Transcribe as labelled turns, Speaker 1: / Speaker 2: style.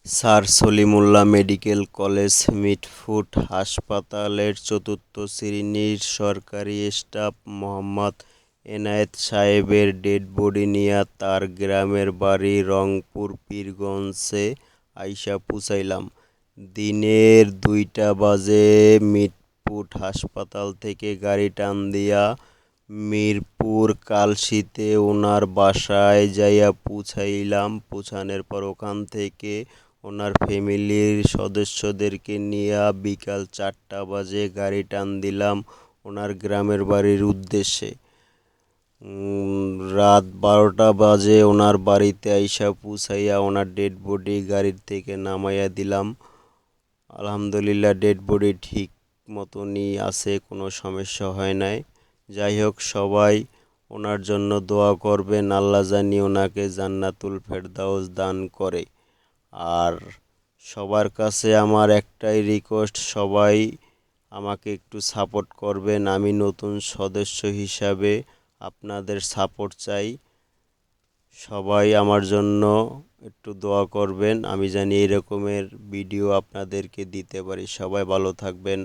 Speaker 1: Sir Salimullah medical college Mitford হাসপাতালের চতুর্থ শ্রেণির সরকারি স্টাফ মোহাম্মদ এনায়েত সাহেবের ডেড বডি নিয়া তার গ্রামের বাড়ি রংপুর পীরগঞ্জে আইসা পুছাইলাম। দিনের 2টা বাজে মিটফোর্ড হাসপাতাল থেকে গাড়ি টান দিয়া মিরপুর কালশীতে ওনার বাসায় যাইয়া পৌঁছাইলাম। পৌঁছানোর পর ওখান থেকে ওনার ফ্যামিলির সদস্যদেরকে নিয়ে বিকাল 4টা বাজে গাড়ি টান দিলাম ওনার গ্রামের বাড়ির উদ্দেশ্যে। রাত 12টা বাজে ওনার বাড়িতে আইসা পৌঁছাইয়া ওনার ডেড বডি গাড়ির থেকে নামাইয়া দিলাম। আলহামদুলিল্লাহ ডেড বডি ঠিক মতনই আছে, কোনো সমস্যা হয় নাই। যাই হোক, সবাই ওনার জন্য দোয়া করবেন, আল্লাহ জানি ওনাকে জান্নাতুল ফেরদাউস দান করে। আর সবার কাছে আমার একটাই রিকোয়েস্ট, সবাই আমাকে একটু সাপোর্ট করবেন। আমি নতুন সদস্য হিসাবে আপনাদের সাপোর্ট চাই। সবাই আমার জন্য একটু দোয়া করবেন, আমি জানি এই রকমের ভিডিও আপনাদেরকে দিতে পারি। সবাই ভালো থাকবেন।